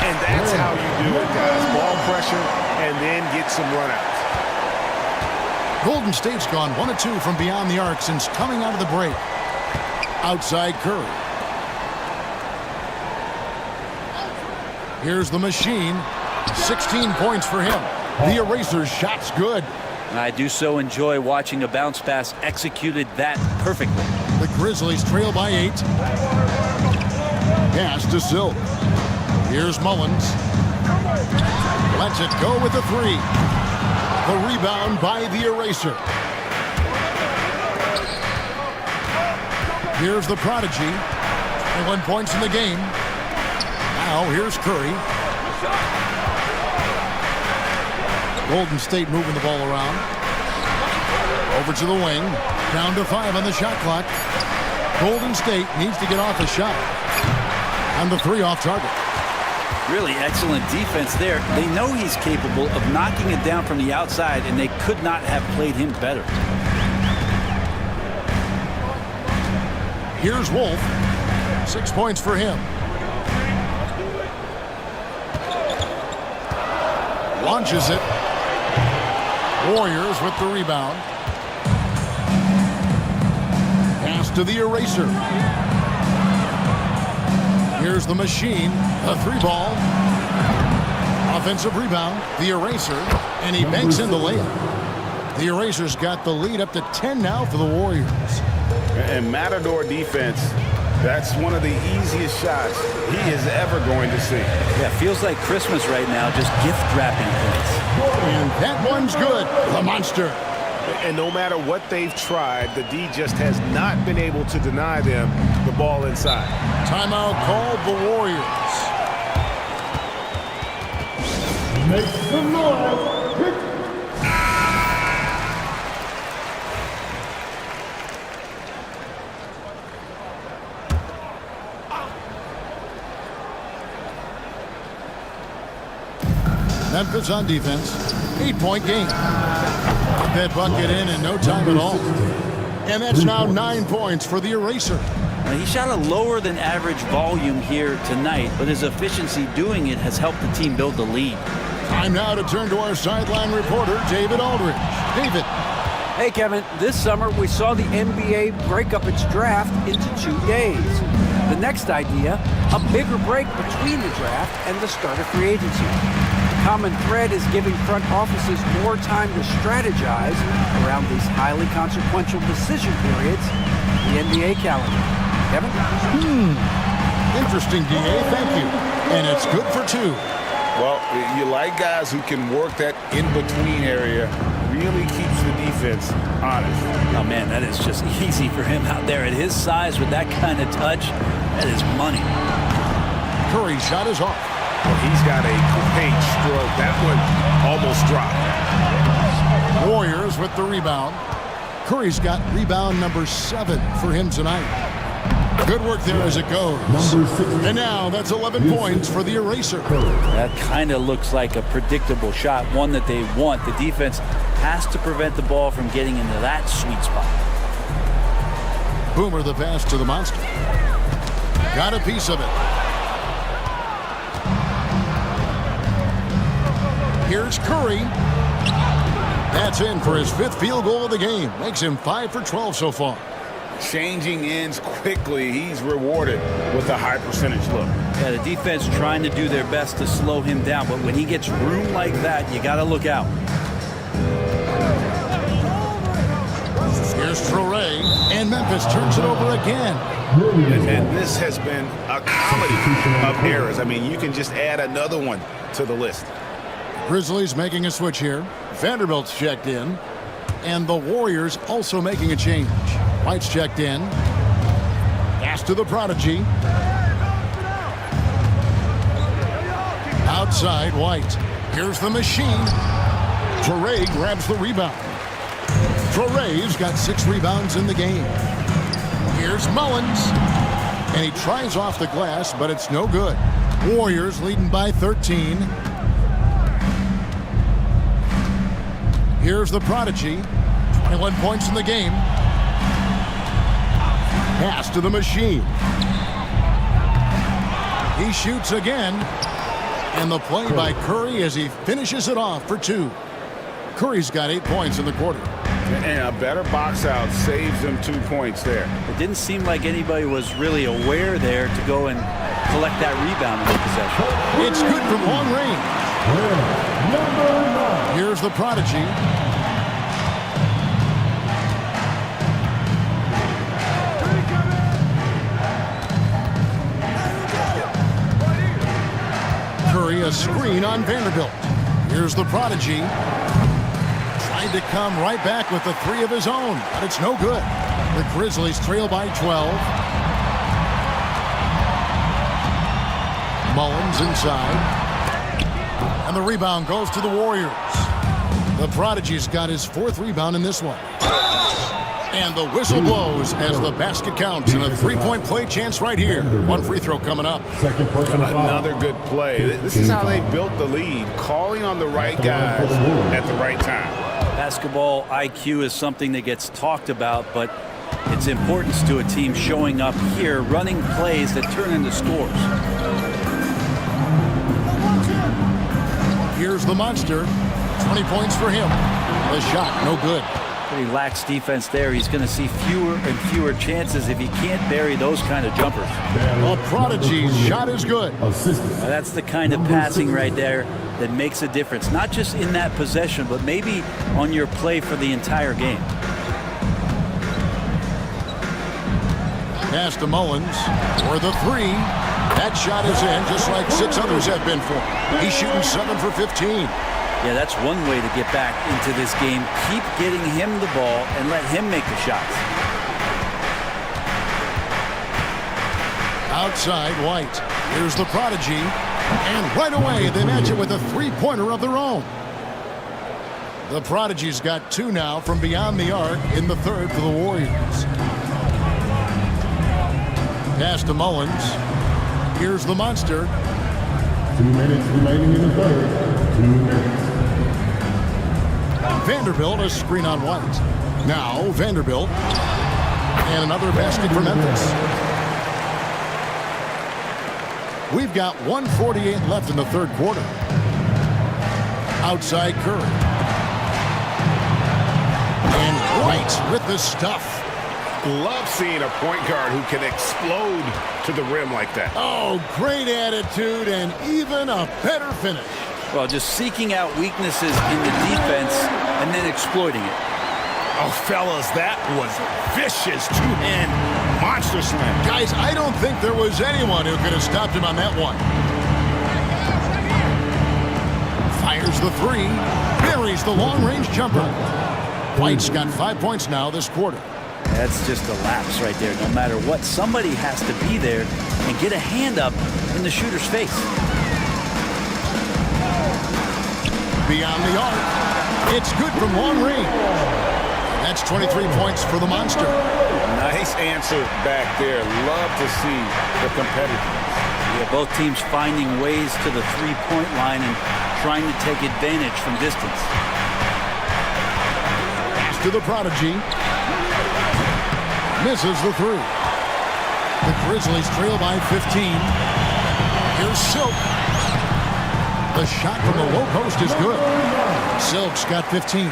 Speaker 3: And that's how you do it, guys. Ball pressure and then get some runouts.
Speaker 1: Golden State's gone 1 of 2 from beyond the arc since coming out of the break. Outside Curry. Here's the machine. 16 points for him. The eraser's shot's good.
Speaker 4: I do so enjoy watching a bounce pass executed that perfectly.
Speaker 1: The Grizzlies trail by 8. Pass to Silk. Here's Mullins. Lets it go with a 3. The rebound by the eraser. Here's the Prodigy. 21 points in the game. Now here's Curry. Golden State moving the ball around. Over to the wing. Down to 5 on the shot clock. Golden State needs to get off a shot. And the 3 off target.
Speaker 4: Really excellent defense there. They know he's capable of knocking it down from the outside, and they could not have played him better.
Speaker 1: Here's Wolf. 6 points for him. Launches it. Warriors with the rebound. Pass to the eraser. Here's the machine. A 3-ball. Offensive rebound. The eraser. And he banks in the layup. The eraser's got the lead up to 10 now for the Warriors.
Speaker 3: And Matador defense, that's one of the easiest shots he is ever going to see.
Speaker 4: Yeah, feels like Christmas right now, just gift wrapping points.
Speaker 1: And that one's good. The monster.
Speaker 3: And no matter what they've tried, the D just has not been able to deny them the ball inside.
Speaker 1: Timeout called the Warriors.
Speaker 5: Make some noise.
Speaker 1: Memphis on defense. 8-point game. Put that bucket in no time at all. And that's now 9 points for the eraser.
Speaker 4: Now, he shot a lower than average volume here tonight, but his efficiency doing it has helped the team build the lead.
Speaker 1: Time now to turn to our sideline reporter, David Aldridge. David.
Speaker 7: Hey, Kevin. This summer, we saw the NBA break up its draft into 2 days. The next idea, a bigger break between the draft and the start of free agency. The common thread is giving front offices more time to strategize around these highly consequential decision periods, the NBA calendar. Kevin?
Speaker 1: Interesting, DA. Thank you. And it's good for 2.
Speaker 2: Well, you like guys who can work that in-between area. Really keeps the defense honest.
Speaker 4: Oh, man, that is just easy for him out there. At his size, with that kind of touch, that is money.
Speaker 1: Curry's shot is off.
Speaker 3: Well, he's got a great stroke. That one almost dropped.
Speaker 1: Warriors with the rebound. Curry's got rebound number 7 for him tonight. Good work there as it goes. And now that's 11 points for the eraser.
Speaker 4: That kind of looks like a predictable shot, one that they want. The defense has to prevent the ball from getting into that sweet spot.
Speaker 1: Boomer the pass to the monster. Got a piece of it. Here's Curry. That's in for his 5th field goal of the game. Makes him 5 for 12 so far.
Speaker 2: Changing ends quickly. He's rewarded with a high percentage look.
Speaker 4: Yeah, the defense trying to do their best to slow him down, but when he gets room like that, you got to look out.
Speaker 1: Here's Traore, and Memphis turns it over again.
Speaker 3: And this has been a comedy of errors. I mean, you can just add another one to the list.
Speaker 1: Grizzlies making a switch here. Vanderbilt's checked in. And the Warriors also making a change. White's checked in. Pass to the prodigy. Outside, White. Here's the machine. Traore grabs the rebound. Traore's got 6 rebounds in the game. Here's Mullins. And he tries off the glass, but it's no good. Warriors leading by 13. Here's the prodigy. 21 points in the game. Pass to the machine. He shoots again. And the play by Curry as he finishes it off for 2. Curry's got 8 points in the quarter.
Speaker 2: And a better box out saves them 2 points there.
Speaker 4: It didn't seem like anybody was really aware there to go and collect that rebound in the possession.
Speaker 1: It's good from long range. Here's the prodigy. Curry, a screen on Vanderbilt. Here's the prodigy. Tried to come right back with the 3 of his own, but it's no good. The Grizzlies trail by 12. Mullins inside. And the rebound goes to the Warriors. The prodigy's got his 4th rebound in this one. And the whistle blows as the basket counts, and a 3-point play chance right here. 1 free throw coming up.
Speaker 3: Another good play. This is how they built the lead, calling on the right guys at the right time.
Speaker 4: Basketball IQ is something that gets talked about, but its importance to a team showing up here, running plays that turn into scores.
Speaker 1: Here's the monster. 20 points for him. The shot, no good.
Speaker 4: Pretty lax defense there. He's going to see fewer and fewer chances if he can't bury those kind of jumpers.
Speaker 1: The prodigy's shot is good.
Speaker 4: Now that's the kind of passing right there that makes a difference, not just in that possession, but maybe on your play for the entire game.
Speaker 1: Pass to Mullins for the 3. That shot is in, just like 6 others have been for him. He's shooting 7 for 15.
Speaker 4: Yeah, that's one way to get back into this game. Keep getting him the ball and let him make the shots.
Speaker 1: Outside, White. Here's the prodigy. And right away, they match it with a 3-pointer of their own. The prodigy's got 2 now from beyond the arc in the 3rd for the Warriors. Pass to Mullins. Here's the monster.
Speaker 5: 2 minutes remaining in the 3rd.
Speaker 1: Vanderbilt, a screen on White. Now Vanderbilt. And another basket for Memphis. We've got 1:48 left in the third quarter. Outside Curry. And White with the stuff.
Speaker 3: Love seeing a point guard who can explode to the rim like that.
Speaker 1: Oh, great attitude and even a better finish.
Speaker 4: Well, just seeking out weaknesses in the defense and then exploiting it.
Speaker 3: Oh, fellas, that was vicious two-hand monster slam.
Speaker 1: Guys, I don't think there was anyone who could have stopped him on that one. Fires the three. Buries the long-range jumper. White's got 5 points now this quarter.
Speaker 4: That's just a lapse right there. No matter what, somebody has to be there and get a hand up in the shooter's face.
Speaker 1: Beyond the arc. It's good from long range. That's 23 points for the Monster.
Speaker 2: Nice answer back there. Love to see the competitiveness.
Speaker 4: Yeah, both teams finding ways to the three-point line and trying to take advantage from distance.
Speaker 1: Pass to the Prodigy. Misses the three. The Grizzlies trail by 15. Here's Silk. The shot from the low post is good. Silk's got 15.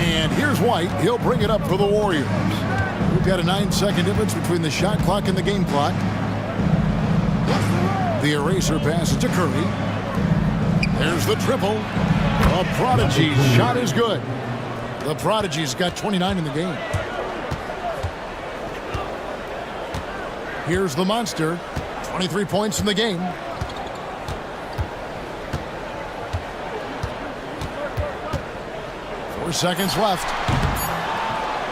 Speaker 1: And here's White. He'll bring it up for the Warriors. We've got a 9-second difference between the shot clock and the game clock. The eraser passes to Curry. There's the triple. The Prodigy's shot is good. The Prodigy's got 29 in the game. Here's the Monster. 23 points in the game. 4 seconds left.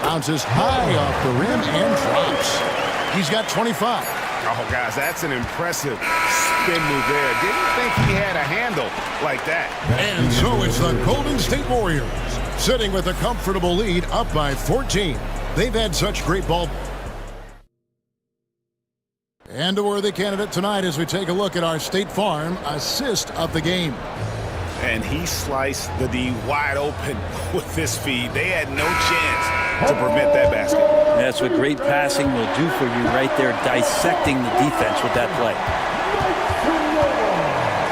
Speaker 1: Bounces high off the rim and drops. He's got 25.
Speaker 3: Oh, guys, that's an impressive spin move there. Didn't think he had a handle like that.
Speaker 1: And so it's the Golden State Warriors sitting with a comfortable lead up by 14. They've had such great ball. And a worthy candidate tonight as we take a look at our State Farm assist of the game.
Speaker 3: And he sliced the D wide open with this feed. They had no chance to prevent that basket.
Speaker 4: That's what great passing will do for you right there, dissecting the defense with that play.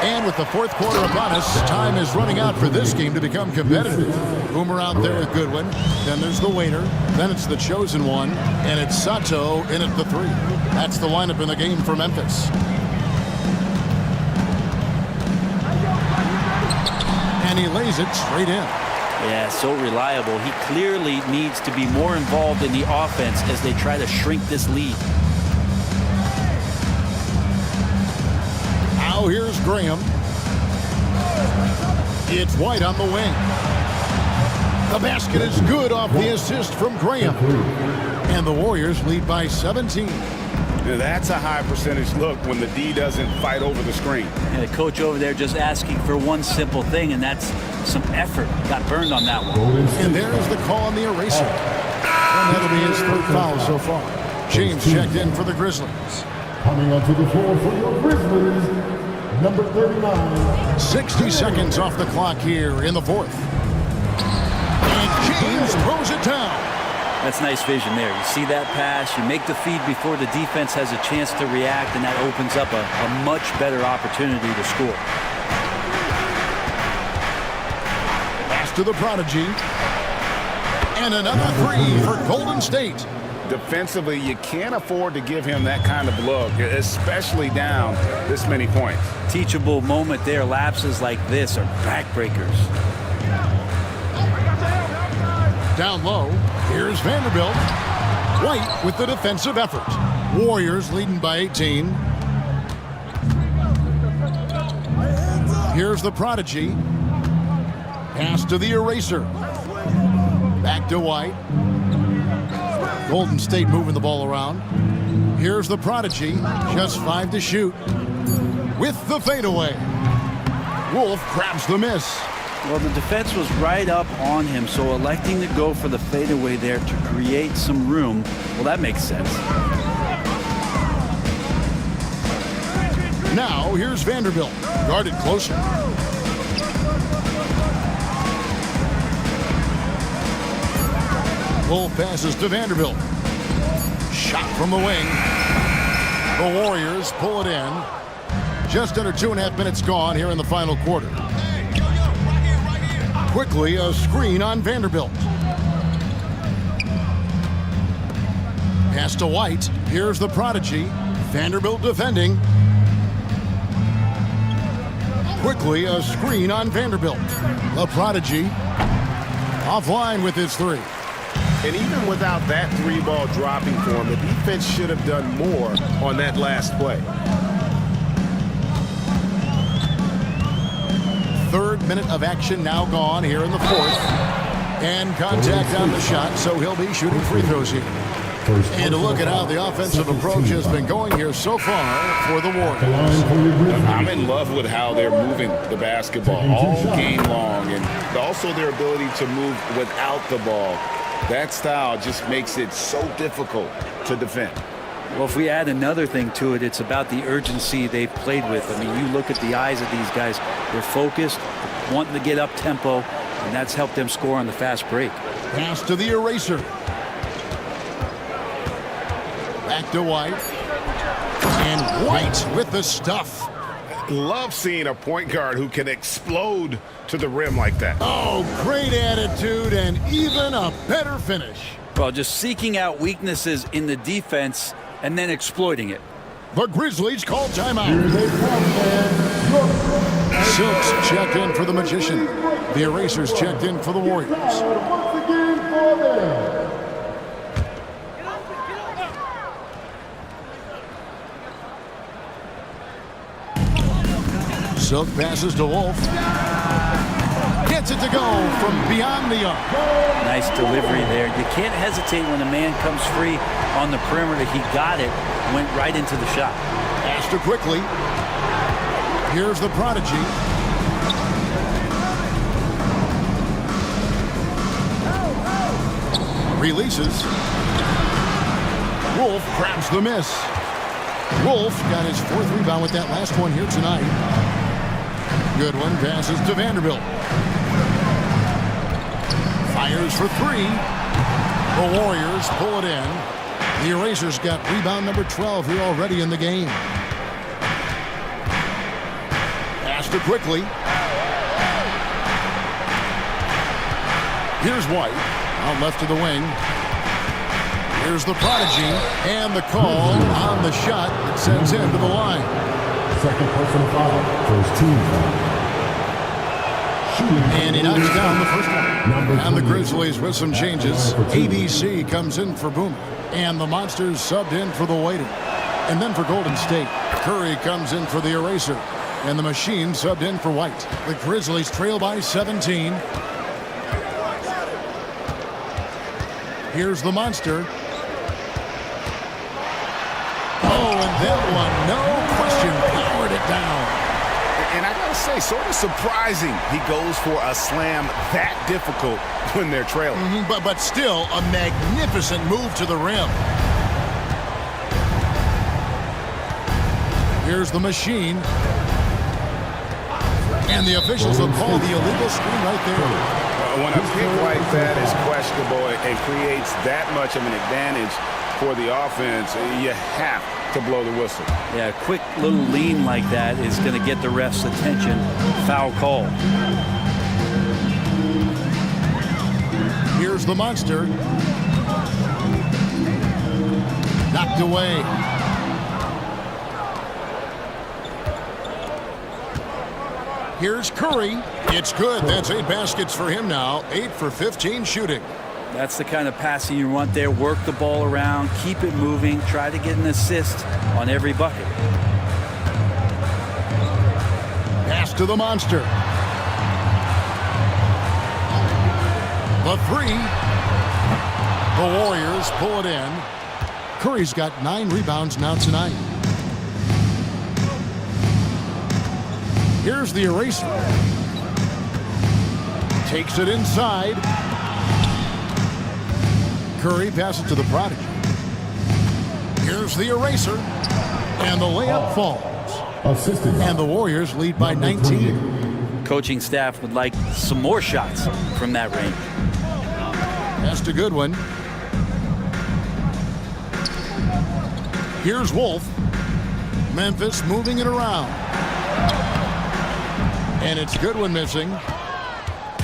Speaker 1: And with the fourth quarter upon us, time is running out for this game to become competitive. Boomer out there with Goodwin. Then there's the waiter. Then it's the chosen one. And it's Sato in at the three. That's the lineup in the game for Memphis. And he lays it straight in.
Speaker 4: Yeah, so reliable. He clearly needs to be more involved in the offense as they try to shrink this lead.
Speaker 1: Now here's Graham. It's White on the wing. The basket is good off the assist from Graham. And the Warriors lead by 17.
Speaker 3: That's a high percentage look when the D doesn't fight over the screen.
Speaker 4: And the coach over there just asking for one simple thing, and that's some effort. Got burned on that one.
Speaker 1: And there's the call on the eraser. And that'll be his third foul so far. James checked in for the Grizzlies.
Speaker 5: Coming onto the floor for your Grizzlies, number 39.
Speaker 1: 60 seconds off the clock here in the fourth. And James throws it down.
Speaker 4: That's nice vision there. You see that pass, you make the feed before the defense has a chance to react, and that opens up a much better opportunity to score.
Speaker 1: Pass to the Prodigy. And another three for Golden State.
Speaker 3: Defensively, you can't afford to give him that kind of look, especially down this many points.
Speaker 4: Teachable moment there. Lapses like this are backbreakers.
Speaker 1: Down low, here's Vanderbilt. White with the defensive effort. Warriors leading by 18. Here's the Prodigy. Pass to the eraser. Back to White. Golden State moving the ball around. Here's the Prodigy. Just 5 to shoot. With the fadeaway. Wolf grabs the miss.
Speaker 4: Well, the defense was right up on him, so electing to go for the fadeaway there to create some room, well, that makes sense.
Speaker 1: Now here's Vanderbilt, guarded closer. Wolf passes to Vanderbilt. Shot from the wing. The Warriors pull it in. Just under 2.5 minutes gone here in the final quarter. Quickly, a screen on Vanderbilt. Pass to White. Here's the prodigy. Vanderbilt defending. Quickly, a screen on Vanderbilt. The prodigy offline with his three.
Speaker 3: And even without that three ball dropping for him, the defense should have done more on that last play.
Speaker 1: Third minute of action now gone here in the fourth. And contact on the shot, so he'll be shooting free throws here. And to look at how the offensive approach has been going here so far for the Warriors.
Speaker 2: I'm in love with how they're moving the basketball all game long, and also their ability to move without the ball. That style just makes it so difficult to defend.
Speaker 4: Well, if we add another thing to it, it's about the urgency they've played with. I mean, you look at the eyes of these guys. They're focused, wanting to get up tempo, and that's helped them score on the fast break.
Speaker 1: Pass to the eraser. Back to White. And White with the stuff.
Speaker 3: Love seeing a point guard who can explode to the rim like that.
Speaker 1: Oh, great attitude and even a better finish.
Speaker 4: Well, just seeking out weaknesses in the defense and then exploiting it.
Speaker 1: The Grizzlies call timeout. Silks checked in for the Magician. The Erasers checked in for the Warriors.
Speaker 5: Once again for them.
Speaker 1: Silk passes to Wolf. Gets it to go from beyond the arc.
Speaker 4: Nice delivery there. You can't hesitate when a man comes free on the perimeter. He got it, went right into the shot.
Speaker 1: Passed to quickly. Here's the prodigy. Releases. Wolf grabs the miss. Wolf got his fourth rebound with that last one here tonight. Good one. Passes to Vanderbilt. Fires for three. The Warriors pull it in. The Erasers got rebound number 12 here already in the game. Pass to quickly. Here's White. Out left to the wing. Here's the prodigy. And the call on the shot that sends him to the line.
Speaker 5: Second personal foul, first team foul.
Speaker 1: And he knocks down the first one. And the Grizzlies with some changes. ABC comes in for Boomer. And the Monsters subbed in for the Waiter. And then for Golden State, Curry comes in for the Eraser. And the Machine subbed in for White. The Grizzlies trail by 17. Here's the Monster. Oh, and that one, no question, powered it down.
Speaker 3: And I gotta say, sort of surprising he goes for a slam that difficult when they're trailing.
Speaker 1: But still, a magnificent move to the rim. Here's the Machine. And the officials have called the illegal screen right there.
Speaker 3: When a pick like that is questionable and creates that much of an advantage for the offense, you have to blow the whistle.
Speaker 4: Yeah, a quick little lean like that is going to get the ref's attention. Foul call.
Speaker 1: Here's the Monster. Knocked away. Here's Curry. It's good. That's 8 baskets for him now. 8 for 15 shooting.
Speaker 4: That's the kind of passing you want there. Work the ball around, keep it moving, try to get an assist on every bucket.
Speaker 1: Pass to the Monster. The three. The Warriors pull it in. Curry's got 9 rebounds now tonight. Here's the Eraser. Takes it inside. Curry passes to the prodigy. Here's the Eraser. And the layup falls.
Speaker 5: Assisted by
Speaker 1: And the Warriors lead by
Speaker 5: number
Speaker 1: 19.
Speaker 5: 28.
Speaker 4: Coaching staff would like some more shots from that range.
Speaker 1: That's a good one. Here's Wolf. Memphis moving it around. And it's Goodwin missing.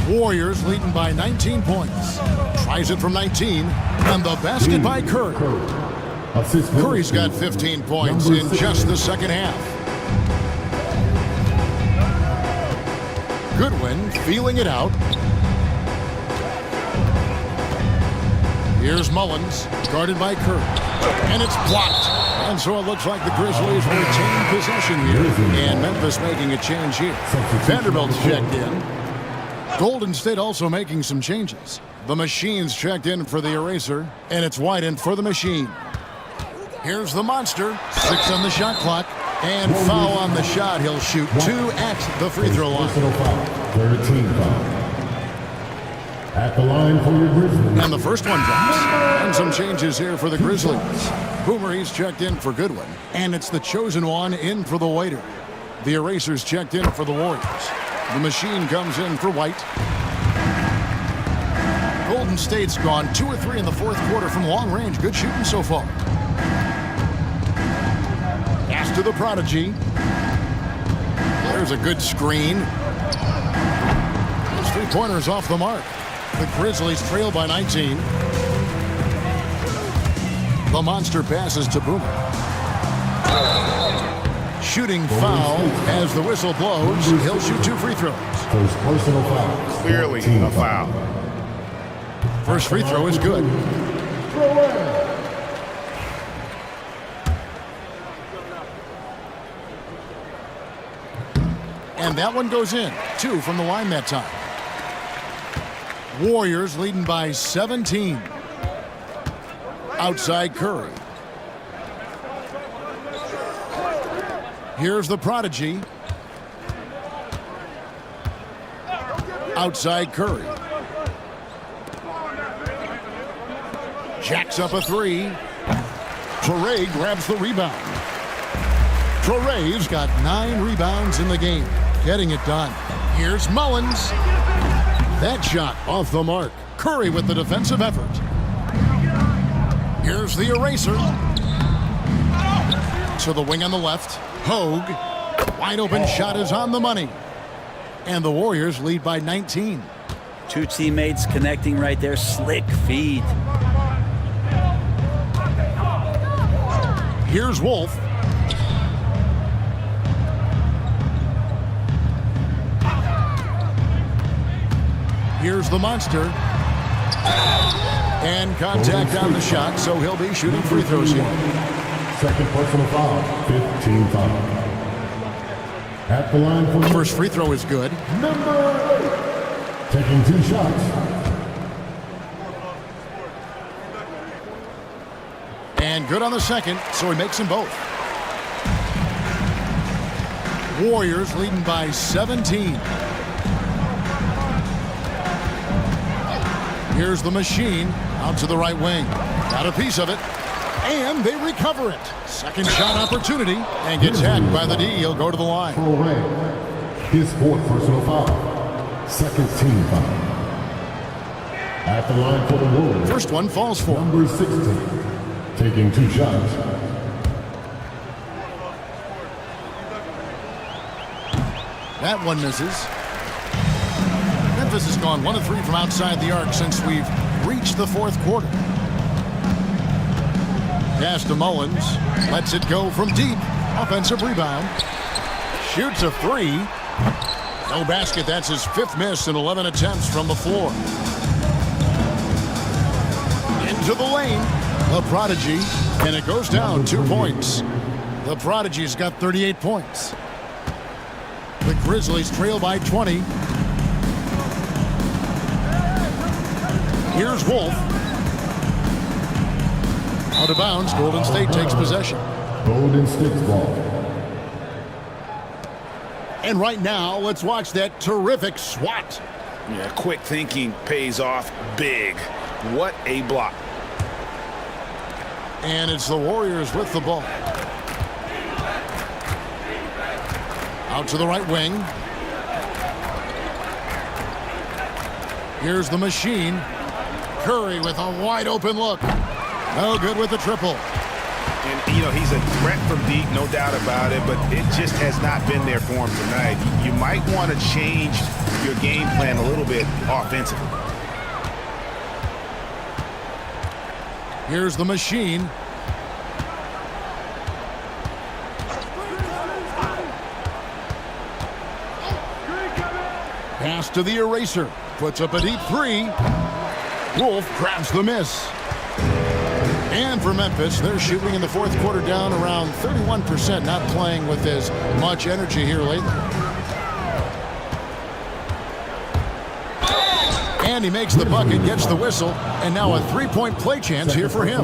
Speaker 1: Warriors leading by 19 points. Tries it from 19. And the basket by Curry.
Speaker 5: Assist
Speaker 1: Curry's got 15 points in just the second half. Goodwin feeling it out. Here's Mullins, guarded by Curry. And it's blocked. And so it looks like the Grizzlies retain possession here. And Memphis making a change here. Vanderbilt's checked in. Golden State also making some changes. The Machine's checked in for the eraser. And it's Whiten for the Machine. Here's the Monster. 6 on the shot clock. And foul on the shot. He'll shoot 2 at the free throw line.
Speaker 5: Personal foul. 13 foul. At the line for your Grizzlies.
Speaker 1: And the first one drops. And some changes here for the Grizzlies. Boomer, he's checked in for Goodwin. And it's the chosen one in for the waiter. The Eraser's checked in for the Warriors. The Machine comes in for White. Golden State's gone 2 or 3 in the fourth quarter from long range. Good shooting so far. Pass to the Prodigy. There's a good screen. Those 3-pointers off the mark. The Grizzlies trail by 19. The Monster passes to Boomer. Shooting foul as the whistle blows. He'll shoot 2 free throws.
Speaker 5: First personal foul.
Speaker 3: Clearly a foul.
Speaker 1: First free throw is good. And that one goes in. 2 from the line that time. Warriors leading by 17. Outside Curry. Here's the Prodigy. Outside Curry. Jacks up a 3. Traore grabs the rebound. Traore's got 9 rebounds in the game. Getting it done. Here's Mullins. That shot off the mark. Curry with the defensive effort. Here's the Eraser. To the wing on the left. Hogue. Wide open shot is on the money. And the Warriors lead by 19.
Speaker 4: 2 teammates connecting right there. Slick feed.
Speaker 1: Here's Wolf. Here's the Monster. And contact on the shot, so he'll be shooting free throws here.
Speaker 5: Second personal foul. 15 foul. At the line for
Speaker 1: First free throw is good.
Speaker 5: number 8. Taking 2 shots.
Speaker 1: And good on the second, so he makes them both. Warriors leading by 17. Here's the Machine out to the right wing. Got a piece of it. And they recover it. Second shot opportunity. And gets hacked by the D. He'll go to the line.
Speaker 5: Traore. His 4th personal foul. Second team foul. At the line for the Warriors.
Speaker 1: First one falls for him.
Speaker 5: Number 16. Taking 2 shots.
Speaker 1: That one misses. Memphis has gone 1 of 3 from outside the arc since we've reached the fourth quarter. Pass to Mullins. Lets it go from deep. Offensive rebound. Shoots a 3. No basket. That's his 5th miss in 11 attempts from the floor. Into the lane. The Prodigy. And it goes down 2 points. The Prodigy's got 38 points. The Grizzlies trail by 20. Here's Wolf. Out of bounds. Golden State takes possession.
Speaker 5: Golden State's ball.
Speaker 1: And right now, let's watch that terrific swat.
Speaker 3: Yeah, quick thinking pays off big. What a block.
Speaker 1: And it's the Warriors with the ball. Out to the right wing. Here's the machine. Curry with a wide open look. No good with the triple.
Speaker 3: And, you know, he's a threat from deep, no doubt about it, but it just has not been there for him tonight. You might want to change your game plan a little bit offensively.
Speaker 1: Here's the machine. Pass to the eraser. Puts up a deep three. Wolf grabs the miss. And for Memphis, they're shooting in the fourth quarter down around 31%, not playing with as much energy here lately. And he makes the bucket, gets the whistle, and now a three-point play chance here for him.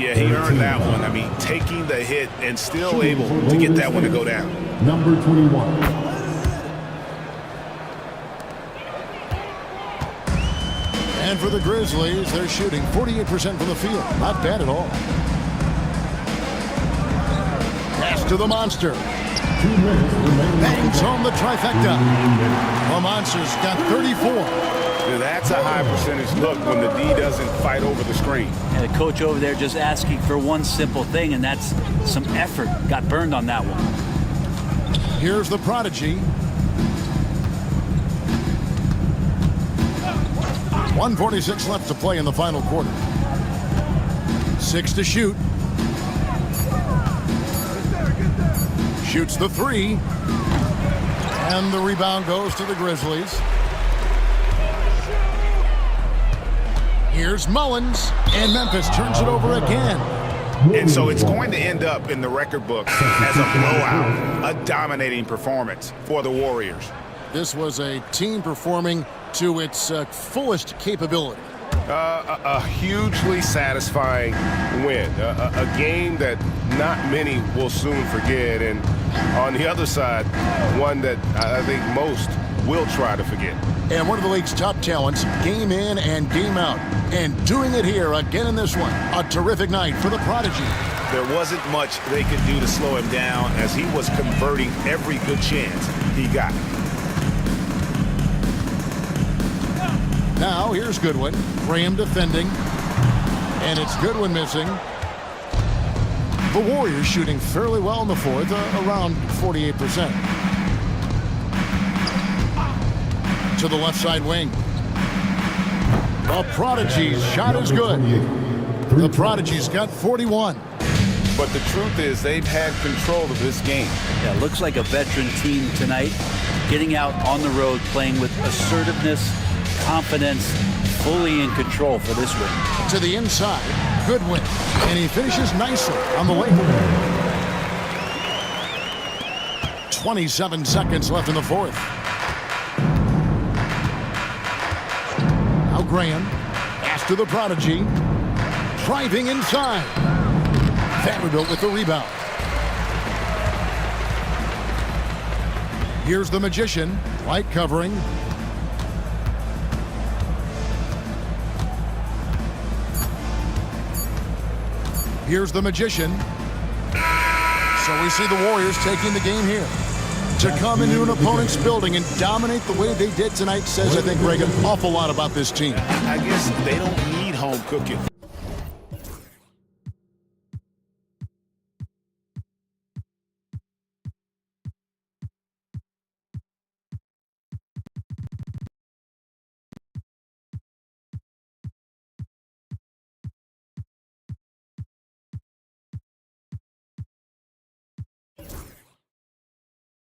Speaker 3: Yeah, he earned that one. I mean, taking the hit and still able to get that one to go down.
Speaker 5: Number 21.
Speaker 1: And for the Grizzlies, they're shooting 48% from the field. Not bad at all. Pass to the Monster.
Speaker 5: 2 minutes remaining.
Speaker 1: Bangs home the trifecta. The Monster's got 34.
Speaker 3: That's a high percentage look when the D doesn't fight over the screen.
Speaker 4: And the coach over there just asking for one simple thing, and that's some effort. Got burned on that one.
Speaker 1: Here's the Prodigy. 1:46 left to play in the final quarter. 6 to shoot. Shoots the three. And the rebound goes to the Grizzlies. Here's Mullins. And Memphis turns it over again.
Speaker 3: And so it's going to end up in the record books as a blowout, a dominating performance for the Warriors.
Speaker 1: This was a team performing to its fullest capability.
Speaker 8: A hugely satisfying win, a game that not many will soon forget, and on the other side, one that I think most will try to forget.
Speaker 1: And one of the league's top talents, game in and game out, and doing it here again in this one. A terrific night for the Prodigy.
Speaker 3: There wasn't much they could do to slow him down as he was converting every good chance he got.
Speaker 1: Now, here's Goodwin. Graham defending. And it's Goodwin missing. The Warriors shooting fairly well in the fourth, around 48%. To the left side wing. The Prodigy's shot is good. The Prodigy's got 41.
Speaker 8: But the truth is they've had control of this game.
Speaker 4: Yeah, looks like a veteran team tonight, getting out on the road, playing with assertiveness, confidence, fully in control for this win.
Speaker 1: To the inside, Goodwin, and he finishes nicely on the layup. 27 seconds left in the fourth. Now Graham, pass to the Prodigy, driving inside. Vanderbilt with the rebound. Here's the Magician, light covering. Here's the Magician. So we see the Warriors taking the game here. To come into an opponent's building and dominate the way they did tonight says, I think, Greg, an awful lot about this team.
Speaker 3: I guess they don't need home cooking